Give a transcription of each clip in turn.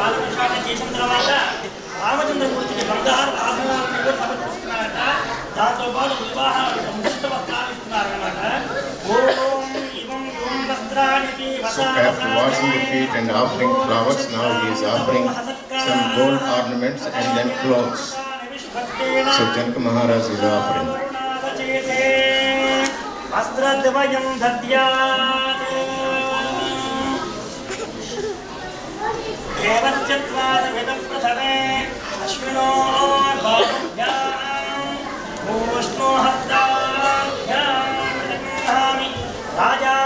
పాదవిషాన్ని చేసిన తర్వాత రామచంద్రమూర్తికి బంగారు ఆభరణాలను కూడా సమర్పిస్తున్నారట. దాంతో పాటు వివాహ ముహూర్త వస్త్రాలు ఇస్తున్నారన్నమాట. ఓం ఇవం ఓం వస్త్రానికి So after washing the feet and offering flowers, now he is offering some gold ornaments and then clothes. So Janaka Maharaj is offering. వస్త్రద్వయం దద్యాత్ దేవస్యత్వాదమిదం ప్రథమే అశ్వినో బాహుభ్యాం భూష్ణో హస్తాభ్యాం ప్రతిగృహామి రాజా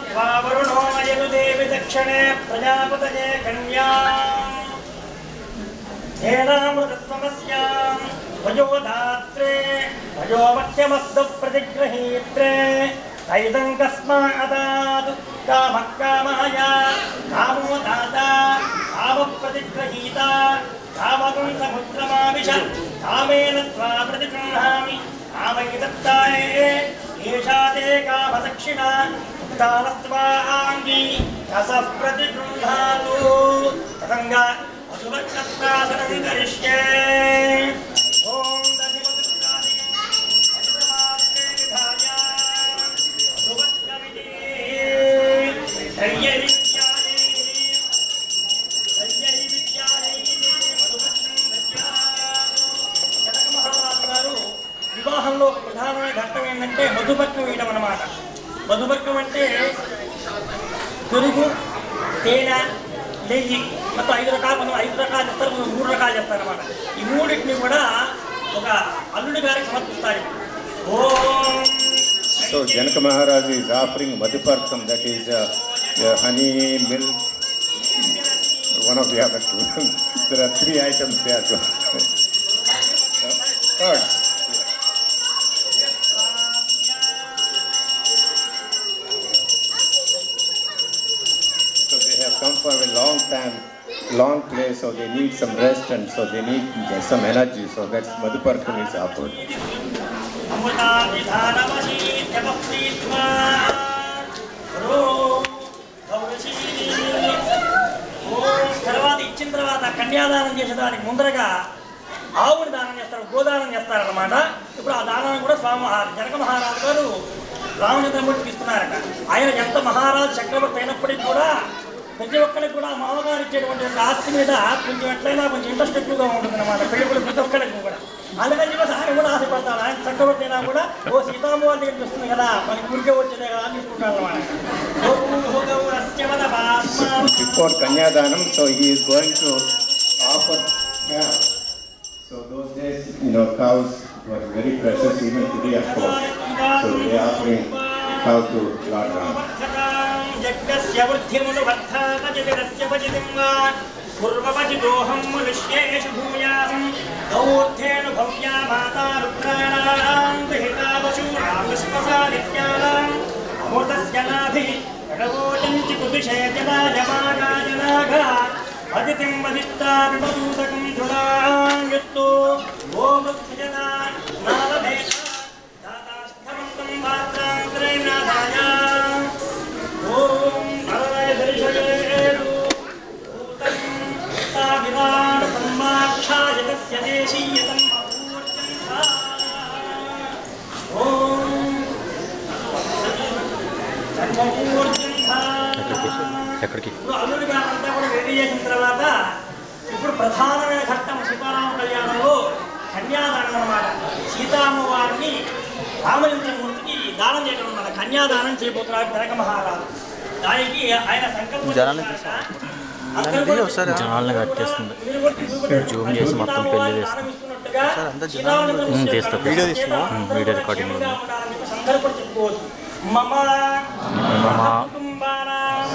త్వా వరుణో యదు దేవి దక్షిణే ప్రజాపతయే కన్యాం ధేనామృతత్వమస్యాం వయోధాత్రే వయోమత్యమస్దు ప్రతిగృహీత్రే తైదం కస్మాదాదు కామః కామాయ కామో దాతా కామ ప్రతిగృహీత కామకం సముద్రమావిశ కామేన త్వా ప్రతిగృహామి కామయిదత్తాయే ఏషా తే కామదక్షిణ ఉత్తానస్వాంగి రసః ప్రతిగృహాతు తదంగా అశుభక్షత్రాసనం కరిష్యే. ఓం వివాహంలో ప్రధానమైన ఘట్టం ఏంటంటే మధుపర్కం వేయడం అన్నమాట. మధుపర్కం అంటే పెరుగు, తేనె, నెయ్యి మొత్తం 5 రకాలు, మనం 5 రకాలు చెప్తారు, మనం 3 రకాలు చెప్తారన్నమాట. ఈ మూడింటిని కూడా ఒక అల్లుడి గారికి సమర్పిస్తారు. So Janaka Maharaj is offering Madhuparkam, that is honey, milk, one of the other two. There are 3 items there. Curds. So they have come for a long time, long place, so they need some rest and so they need some energy. So that's Madhuparkam is offered. తర్వాత ఇచ్చిన తర్వాత కన్యాదానం చేసేదానికి ముందరగా ఆవుని దానం చేస్తారు, గోదానం చేస్తారన్నమాట. ఇప్పుడు ఆ దానాన్ని కూడా జనక మహారాజు గారు రామచంద్రమూర్తికి ఇస్తున్నారట. ఆయన ఎంత మహారాజు చక్రవర్తి అయినప్పటికీ కూడా ప్రతి ఒక్కరికి కూడా మామగారు ఇచ్చేటువంటి ఆస్తి మీద కొంచెం ఎట్లయినా కొంచెం ఇంట్రెస్ట్ ఎక్కువగా ఉంటుంది అన్నమాట. పెళ్ళిళ్ళు ప్రతి ఒక్కరికి కూడా అందుకని చెప్పేసి ఆయన కూడా ఆశపడతాడు. ఆయన చక్రవర్తి అయినా కూడా ఓ సీతామ్మ వాళ్ళ దగ్గరికి వస్తుంది కదా, మనకి ఊరికే వచ్చేదే కదా అని తీసుకుంటాడు అన్నమాట. Before Kanyadanam, so he is going to offer cows. So those days, cows were very precious, even today of course. So they are offering cow to Lord Rama. పూర్వపచిదోహం మనుష్యేషు భూయాసం దౌర్ధేను భవ్యా మాతా రుద్రాణాం గృహీతావశూనాం విశ్వసాదిత్యానాం అమృతస్య నాభిః భగవోచంచి కుదుషే జనాయమానాయనాఘా అదితిం వదిష్టాభిమదూతకం ధృడాం యత్తు ఓమృత్యజనా నాలభేష దాతాస్థమంతం పాత్రాంతరేణాదాయ ఓం నరయ దర్శయేదు బ్రహ్మాక్షాయతస్య దేశీయతం అపూర్జంతా. ఓం ఇప్పుడు అల్లుడి గారంతా కూడా రెడీ చేసిన తర్వాత ఇప్పుడు ప్రధానమైన ఘట్టం సీతారామ కళ్యాణంలో కన్యాదానం అన్నమాట. సీతామ్మవారిని రామచంద్రమూర్తికి దానం చేయడం అన్నమాట. కన్యాదానం చేయబోతున్నాడు జనక మహారాజు. దానికి ఆయన సంకల్పం జనాలను కట్టేస్తుంది. జూమ్ చేసి మొత్తం పెళ్లి చేస్తుంది. తీస్తా వీడియో తీస్తున్నా, వీడియో రికార్డింగ్ ఉంది.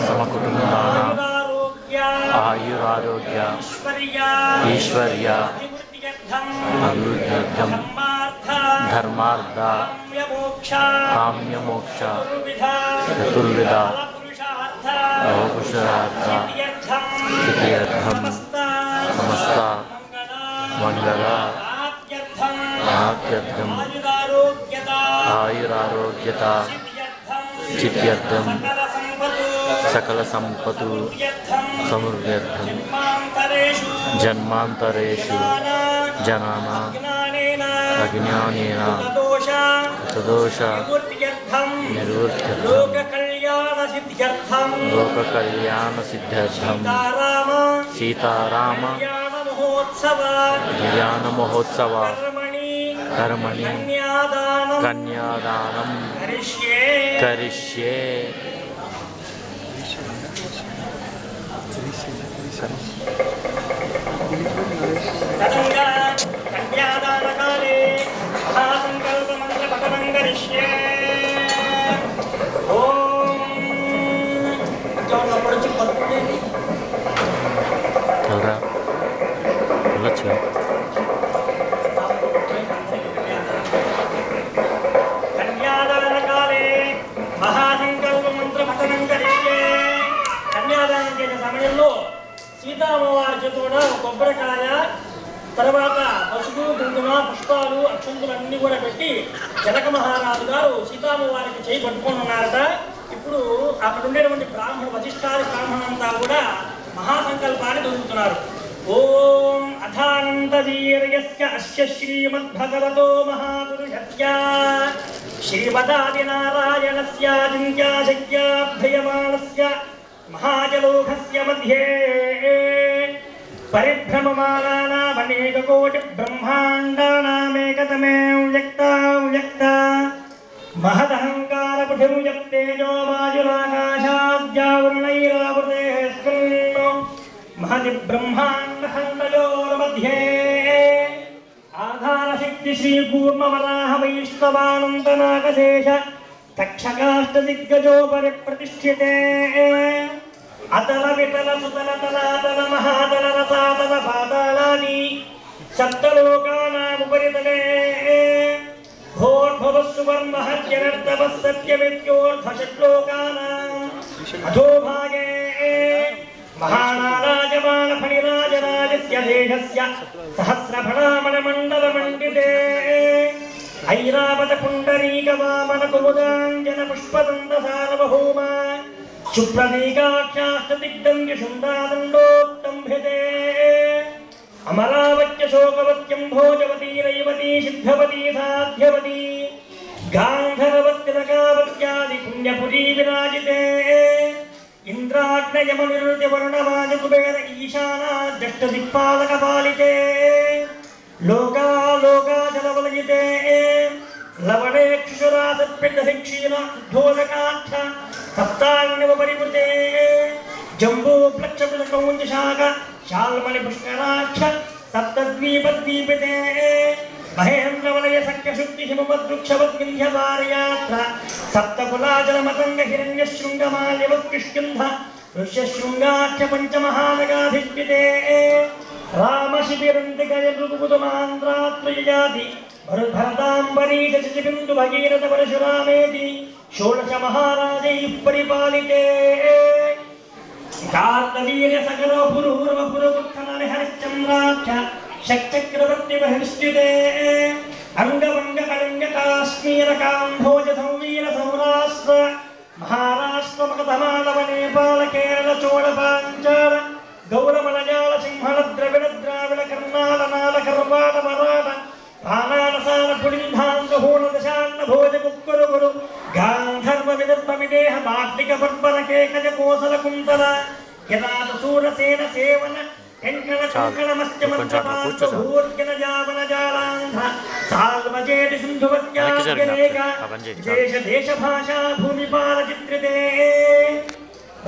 సమకుటుంబానాం ఆయురారోగ్య ఈశ్వర్య అభివృద్ధ్యర్థం ధర్మార్థ కామ్యమోక్ష చతుర్విధ అవపుషార్థ సిద్ధ్యర్థం సమస్త మంగళ ఆప్యర్థం ఆయురారోగ్యత చిత్యర్థం సకల సంపతు समृद्ध्यर्थं जन्मान्तरेषु जनानां अज्ञानेन तदोष निवृत्त्यर्थं लोककल्याणसिद्ध्यर्थं सीताराम कल्याणमहोत्सव कर्मणि कन्यादानं करिष्ये कन्यादानकाले महासङ्कल्पमन्त्रपठनं करिष्ये ॐ कन्यादानकाले महासङ्कल्पमन्त्रपठनं करिष्ये కన్యాదానం చేసే సమయంలో సీతామ్మవారి చేతున కొబ్బరికాయ తర్వాత పసుపు కుంకుమ పుష్పాలు అక్షంతులు అన్నీ కూడా పెట్టి జనక మహారాజు గారు సీతామ్మవారికి చేయి పట్టుకొని ఉన్నారట. ఇప్పుడు అక్కడ ఉండేటువంటి వశిష్ఠాది బ్రాహ్మణంతా కూడా మహాసంకల్పాన్ని చదువుతున్నారు. ఓం అథానంత వీర్యస్య అస్య శ్రీమద్భగవతో మహాపురుషస్య శ్రీమదాది నారాయణస్య చింత్యాశక్యాభ్యయమానస్య महाजलोकस्य मध्ये परिभ्रममानानामनेककोटि ब्रह्माण्डानामेकतमे व्यक्ता महदहङ्कारपुटिर्यप्तेजो वायुराकाशाद्यावृणैरावृतेऽस्मिन् महति ब्रह्माण्डखण्डयोर्मध्ये आधारशक्ति श्रीकूर्मवराह वैष्णवानन्तनाकशेष तक्षकाष्टदिग्गजोपरि प्रतिष्ठिते अतल वितल सुतल तलातल महातल रसातल पातालानि सप्तलोकानामुपरितले घोर्भवः सुवर्णमहत्यनर्तवः सत्यमित्योर्ध्वषट्लोकानाम् अधोभागे महानाराजमानफणिराजराजस्य देशस्य सहस्रफणामणमण्डलमण्डिते ऐरावत पुण्डरीक वामन कुमुदाञ्जन पुष्पदन्त सार्वभौम शुभ्रदीकाक्षाष्टदिग्दण्ड्य शुण्डादण्डोत्तम्भ्यते अमरावत्य शोकवत्यं भोजवती रैवती सिद्धवती साध्यवती गान्धर्वत्यनकावत्यादि पुण्यपुरी विराजिते इन्द्राग्नयमनिरुद्यवर्णवाजकुबेर ईशानाद्यष्टदिक्पालकपालिते लोकालोकाचलवलयिते लवणेक्षुरासत्पिण्डशिक्षीणोदकाक्ष सप्ताग्निवपरिवृते जम्बूप्लक्षपुलकौञ्जशाख शाल्मणिपुष्कराक्ष सप्तद्वीपद्वीपिते महेन्द्रवलय सख्यशुद्धिहिमवद्वृक्षवद्विन्ध्यवारयात्र सप्तकुलाचलमतङ्गहिरण्यशृङ्गमाल्यवत्किष्किन्ध ऋष्यशृङ्गाख्य पञ्चमहानगाधिष्ठिते रामशिबिरन्तिकयदुकुतमान्द्रात्रयजाति भरताम्बरीशशिबिन्दु भगीरथ परशुरामेति षोडश महाराजैः परिपालिते कार्तवीर्य सकल पुरुहूर्वपुरपुत्थननि हरिश्चन्द्राख्य षट्चक्रवर्ति बहिष्ठिते अंगवंग काश्मीर काम्भोज संवीर सौराष्ट्र महाराष्ट्र मगधमालव नेपाल केरल चोल पांचाल गौर मलयाल सिंहल द्रविड़ द्राविड़ कर्नाल नाल कर्वाल मराठ पानालसाल पुलिंधांग होल दशान्न भोज कुक्कुर गुरु गांधर्व विदर्भ विदेह बाट्टिक पर्पल केकज कोसल कुंतल यदात सूरसेन सेवन कंकण कंकण मस्त्यमंत्रपात्र भूर्जन जावन जालांध साल्वजेति सिंधुवत्याग्रेका देश देश भाषा भूमिपाल चित्रिते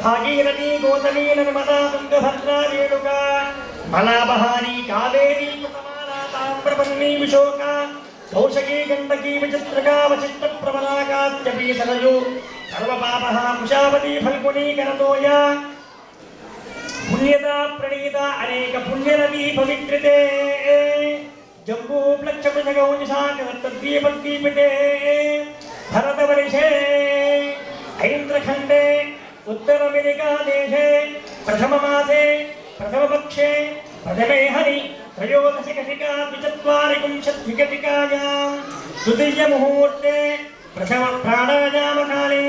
भागीरथी गोतमी नर्मदा तुंगभद्रा रेणुका मलाबहारी कावेरी कृतमाला ताम्रपर्णी विशोका कौशकी गंडकी विचित्रका वशिष्ठ प्रवराकात्यपी सरयू सर्वपापः कुशावती फल्गुनी करतोया पुण्यता प्रणीता अनेक पुण्यनदी पवित्रते जम्बू प्लक्षपृथगौंशाकदत्तद्वीपद्वीपिते भरतवर्षे ऐन्द्रखण्डे उत्तरअमेरिका देशे प्रथममासे प्रथमपक्षे प्रथमे हरि त्रयोदशकटिका द्विचत्वारिंशद्विकटिकायां तृतीयमुहूर्ते प्रथम प्राणायामकाले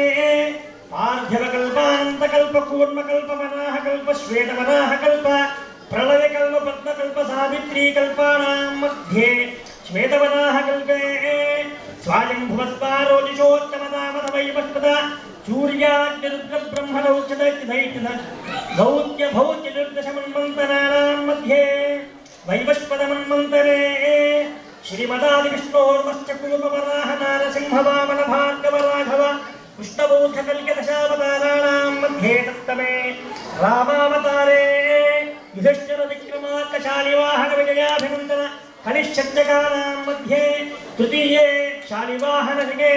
पार्थिवकल्पानन्तकल्प कूर्मकल्पवराहकल्प श्वेतवराहकल्प प्रलयकल्प पद्मकल्प सावित्रीकल्पानां मध्ये श्वेतवराहकल्पे स्वायम्भुवस्वारो दिशोत्तमदामधवैवस्पदा सूर्याग्निरुद्रब्रह्मणौषधौत्यभौत्यदुर्दशमन्वन्तराणां मध्ये वैवस्पदमन्वन्तरे श्रीमदादिविष्णोर्मश्च कूर्मवराह नारसिंहवामनभार्गवराघव पुष्पबौद्धकल्कदशावताराणां मध्ये तत्तमे रामावतारे युधिष्ठिरविक्रमार्कशालिवाहनविजयाभिनन्दन कनिष्ठत्यकानां मध्ये तृतीये शालिवाहनयुगे